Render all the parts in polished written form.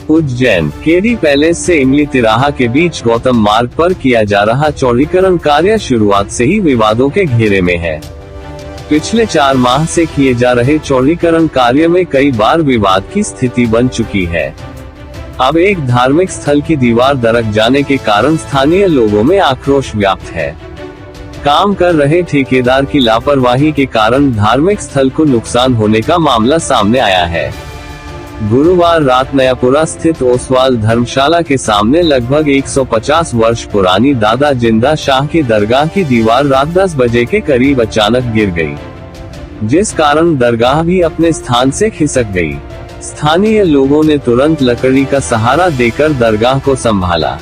Ujjain KD palace से इमली तिराहा के बीच गौतम मार्ग पर किया जा रहा चौड़ीकरण कार्य शुरुआत से ही विवादों के घेरे में है। पिछले 4 माह से किए जा रहे चौड़ीकरण कार्य में कई बार विवाद की स्थिति बन चुकी है। अब एक धार्मिक स्थल की दीवार दरक जाने के कारण स्थानीय लोगों में आक्रोश व्याप्त है। काम कर रहे ठेकेदार की लापरवाही के कारण धार्मिक स्थल को नुकसान होने का मामला सामने आया है। गुरुवार रात नयापुरा स्थित ओसवाल धर्मशाला के सामने लगभग 150 वर्ष पुरानी दादा जिंदा शाह की दरगाह की दीवार रात 10 बजे के करीब अचानक गिर गई, जिस कारण दरगाह भी अपने स्थान से खिसक गई। स्थानीय लोगों ने तुरंत लकड़ी का सहारा देकर दरगाह को संभाला।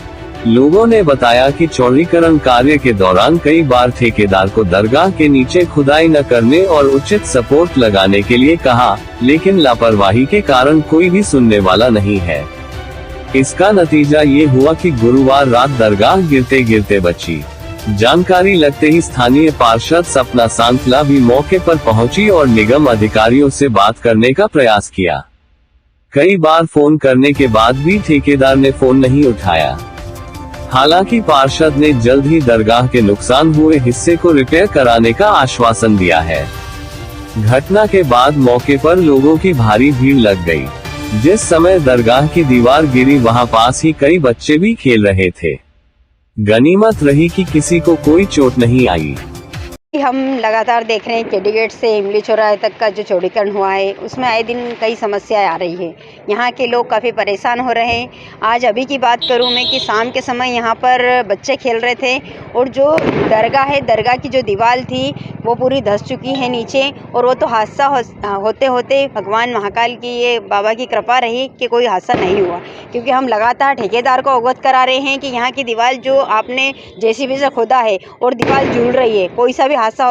लोगों ने बताया कि चौड़ीकरण कार्य के दौरान कई बार ठेकेदार को दरगाह के नीचे खुदाई न करने और उचित सपोर्ट लगाने के लिए कहा, लेकिन लापरवाही के कारण कोई भी सुनने वाला नहीं है। इसका नतीजा ये हुआ कि गुरुवार रात दरगाह गिरते गिरते बची। जानकारी लगते ही स्थानीय पार्षद सपना सांतला भी मौके पर पहुंची और निगम अधिकारियों से बात करने का प्रयास किया। कई बार फोन करने के बाद भी ठेकेदार ने फोन नहीं उठाया। हालांकि पार्षद ने जल्द ही दरगाह के नुकसान हुए हिस्से को रिपेयर कराने का आश्वासन दिया है। घटना के बाद मौके पर लोगों की भारी भीड़ लग गई। जिस समय दरगाह की दीवार गिरी वहां पास ही कई बच्चे भी खेल रहे थे। गनीमत रही कि किसी को कोई चोट नहीं आई। हम लगातार देख रहे हैं केडी गेट से इमली चौराहे तक का जो चौड़ीकरण हुआ है उसमें आए दिन कई समस्याएं आ रही है। यहाँ के लोग काफ़ी परेशान हो रहे हैं। आज अभी की बात करूँ मैं कि शाम के समय यहाँ पर बच्चे खेल रहे थे और जो दरगाह है, दरगाह की जो दीवार थी वो पूरी धंस चुकी है नीचे। और वो तो हादसा होते होते भगवान महाकाल की ये बाबा की कृपा रही कि कोई हादसा नहीं हुआ, क्योंकि हम लगातार ठेकेदार को अवगत करा रहे हैं कि यहाँ की दीवार जो आपने जेसीबी से खोदा है और दीवार झूल रही है, कोई सा भी हादसा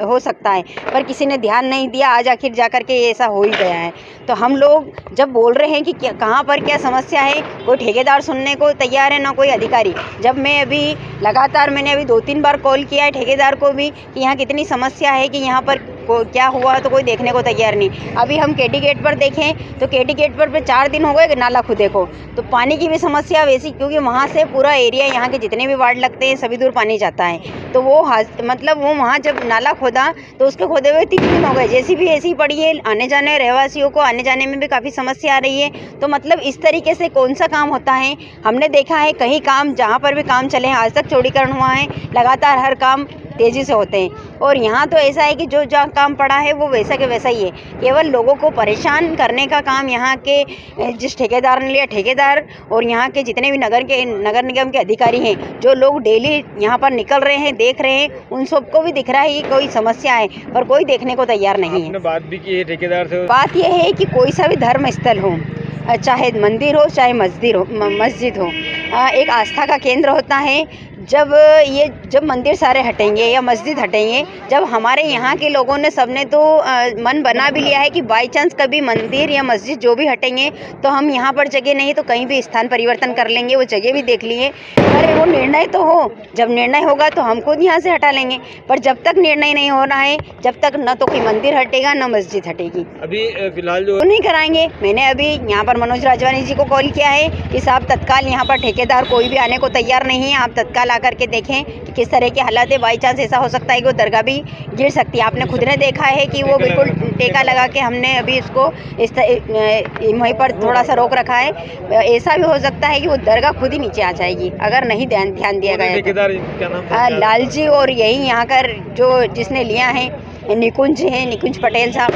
हो सकता है, पर किसी ने ध्यान नहीं दिया। आज आखिर जाकर के ये ऐसा हो ही गया है। तो हम लोग जब बोल रहे हैं कि कहाँ पर क्या समस्या है, कोई ठेकेदार सुनने को तैयार है ना कोई अधिकारी। जब मैं अभी लगातार मैंने अभी 2-3 बार कॉल किया है ठेकेदार को भी कि यहाँ कितनी समस्या है कि यहाँ पर क्या हुआ, तो कोई देखने को तैयार नहीं। अभी हम केडी गेट पर देखें तो केडी गेट पर 4 दिन हो गए नाला खुदे को, तो पानी की भी समस्या वैसी, क्योंकि वहाँ से पूरा एरिया यहाँ के जितने भी वार्ड लगते हैं सभी दूर पानी जाता है। तो वो मतलब वो वहाँ जब नाला खोदा तो उसके खोदे हुए 3 दिन हो गए, जैसी भी ऐसी पड़ी है। आने जाने रहवासियों को आने जाने में भी काफ़ी समस्या आ रही है। तो मतलब इस तरीके से कौन सा काम होता है। हमने देखा है कहीं काम जहाँ पर भी काम चले हैं, आज तक चौड़ीकरण हुआ है, लगातार हर काम तेज़ी से होते हैं। और यहाँ तो ऐसा है कि जो जहाँ काम पड़ा है वो वैसा के वैसा ही है। केवल लोगों को परेशान करने का काम यहाँ के जिस ठेकेदार ने लिया, ठेकेदार और यहाँ के जितने भी नगर निगम के अधिकारी हैं, जो लोग डेली यहाँ पर निकल रहे हैं, देख रहे हैं, उन सबको भी दिख रहा है कि कोई समस्या है, पर कोई देखने को तैयार नहीं है। आपने बात भी की है ठेकेदार से? बात यह है कि कोई सा भी धर्म स्थल हो, चाहे मंदिर हो चाहे मस्जिद हो, एक आस्था का केंद्र होता है। जब मंदिर सारे हटेंगे या मस्जिद हटेंगे, जब हमारे यहाँ के लोगों ने सबने तो मन बना भी लिया है कि बाई चांस कभी मंदिर या मस्जिद जो भी हटेंगे तो हम यहाँ पर जगह नहीं तो कहीं भी स्थान परिवर्तन कर लेंगे। वो जगह भी देख लिए, अरे वो निर्णय तो हो, जब निर्णय होगा तो हम खुद यहाँ से हटा लेंगे। पर जब तक निर्णय नहीं हो रहा है, जब तक न तो कोई मंदिर हटेगा न मस्जिद हटेगी। अभी फिलहाल जो नहीं कराएंगे। मैंने अभी यहाँ पर मनोज राजवानी जी को कॉल किया है कि साहब तत्काल यहाँ पर ठेकेदार कोई भी आने को तैयार नहीं है, आप तत्काल आकर के देखें कि किस तरह के हालात है। बाई चांस ऐसा हो सकता है कि वो दरगाह भी गिर सकती है। आपने खुद ने देखा है कि वो बिल्कुल टेका लगा के हमने अभी इसको वहीं पर थोड़ा सा रोक रखा है। ऐसा भी हो सकता है कि वो दरगाह खुद ही नीचे आ जाएगी अगर नहीं ध्यान दिया गया। लाल जी और यही यहाँ कर जो जिसने लिया है निकुंज पटेल साहब,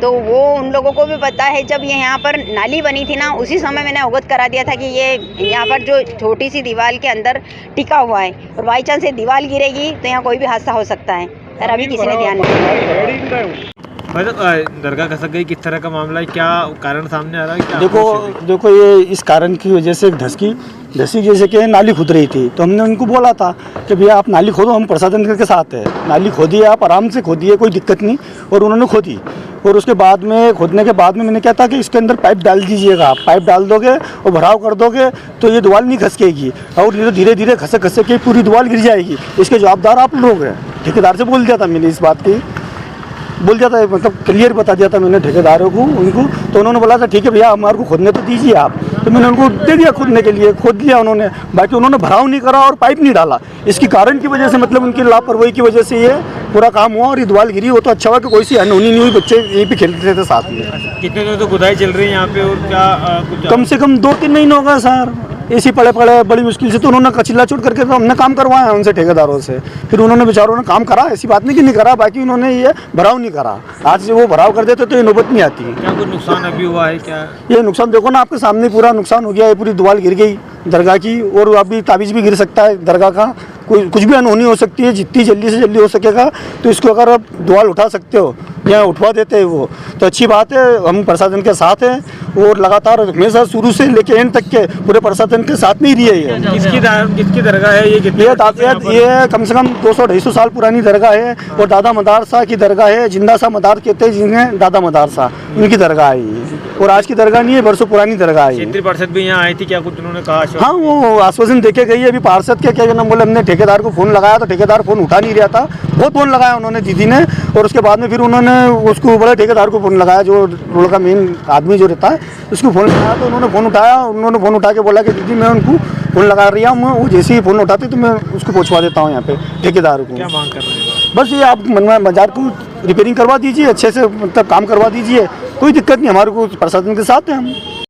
तो वो उन लोगों को भी पता है। जब ये यहाँ पर नाली बनी थी ना, उसी समय मैंने अवगत करा दिया था कि ये यहाँ पर जो छोटी सी दीवार के अंदर टिका हुआ है और बाई चांस ये दीवार गिरेगी तो यहाँ कोई भी हादसा हो सकता है। पर अभी किसी ने ध्यान नहीं दिया। दरगाह खसक गई, किस तरह का मामला है, क्या कारण सामने आ रहा है? क्या देखो ये इस कारण की वजह से धसी जैसे कि नाली खुद रही थी, तो हमने उनको बोला था कि भैया आप नाली खोदो, हम प्रशासन के साथ है, नाली खोदिए, आप आराम से खोदिए, कोई दिक्कत नहीं। और उन्होंने खोदी और उसके बाद में खोदने के बाद में मैंने क्या था कि इसके अंदर पाइप डाल दीजिएगा, पाइप डाल दोगे और भराव कर दोगे तो ये दीवार नहीं खसकेगी और धीरे धीरे खसक के पूरी दीवार गिर जाएगी। इसके जवाबदार आप लोग हैं। ठेकेदार से बोल दिया था मैंने इस बात की। बोल दिया था, मतलब क्लियर बता दिया था मैंने ठेकेदारों को उनको। तो उन्होंने बोला था ठीक है भैया हमारे को खोदने तो दीजिए आप। तो मैंने उनको दे दिया खोदने के लिए, खोद लिया उन्होंने। बाकी उन्होंने भराव नहीं करा और पाइप नहीं डाला। इसकी कारण की वजह से, मतलब उनकी लापरवाही की वजह से ये पूरा काम हुआ और ये दीवार गिरी। वो तो अच्छा हुआ कि कोई सी अनहोनी नहीं हुई, बच्चे यहीं पे खेलते थे साथ में। कितने दिनों तो खुदाई चल रही है यहाँ पे, और क्या कुछ कम से कम 2-3 महीने होगा सर। ऐसी पड़े बड़ी मुश्किल से तो उन्होंने कचिला चोट करके तो हमने काम करवाया उनसे, ठेकेदारों से। फिर उन्होंने बेचारों ने काम करा, ऐसी बात नहीं कि नहीं करा। बाकी उन्होंने ये भराव नहीं करा। आज से वो भराव कर देते तो ये नौबत नहीं आती। क्या कुछ नुकसान अभी हुआ है क्या? ये नुकसान देखो ना, आपके सामने पूरा नुकसान हो गया है। पूरी दीवार गिर गई दरगाह की, और अभी ताबीज़ भी गिर सकता है दरगाह का। कोई कुछ भी अनहोनी हो सकती है। जितनी जल्दी से जल्दी हो सकेगा तो इसको अगर आप दीवार उठा सकते हो या उठवा देते हैं वो तो अच्छी बात है। हम प्रशासन के साथ हैं और लगातार हमेशा शुरू से लेके एंड तक के पूरे प्रशासन के साथ नहीं रही है ये। किसकी दरगाह है ये? ये कम से कम 200-250 साल पुरानी दरगाह है और दादा मदार शाह की दरगाह है। जिंदा शाह मदार कहते हैं जिन्हें, दादा मदार शाह उनकी दरगाह है ये। और आज की दरगाह नहीं है, बरसों पुरानी दरगाह है। क्षेत्रीय पार्षद भी यहाँ आई थी, क्या कुछ उन्होंने कहा? हाँ, वो आश्वासन देके गई है। अभी पार्षद के क्या नाम बोले, हमने ठेकेदार को फ़ोन लगाया तो ठेकेदार फ़ोन उठा नहीं रहा था। बहुत फ़ोन लगाया उन्होंने दीदी ने, और उसके बाद में फिर उन्होंने उसको बड़े ठेकेदार को फ़ोन लगाया, जो रोड का मेन आदमी जो रहता है उसको फ़ोन लगाया। तो उन्होंने फ़ोन उठाया, उन्होंने फ़ोन उठा के बोला कि दीदी मैं उनको फ़ोन लगा रही हूँ। वो जैसे ही फ़ोन उठाते तो मैं उसको पहुँचवा देता हूँ यहाँ पे ठेकेदार को। क्या मांग कर रहे हैं? बस ये आप बाजार को रिपेयरिंग करवा दीजिए, अच्छे से मतलब काम करवा दीजिए। कोई दिक्कत नहीं, हमारे को प्रशासन के साथ हैं हम।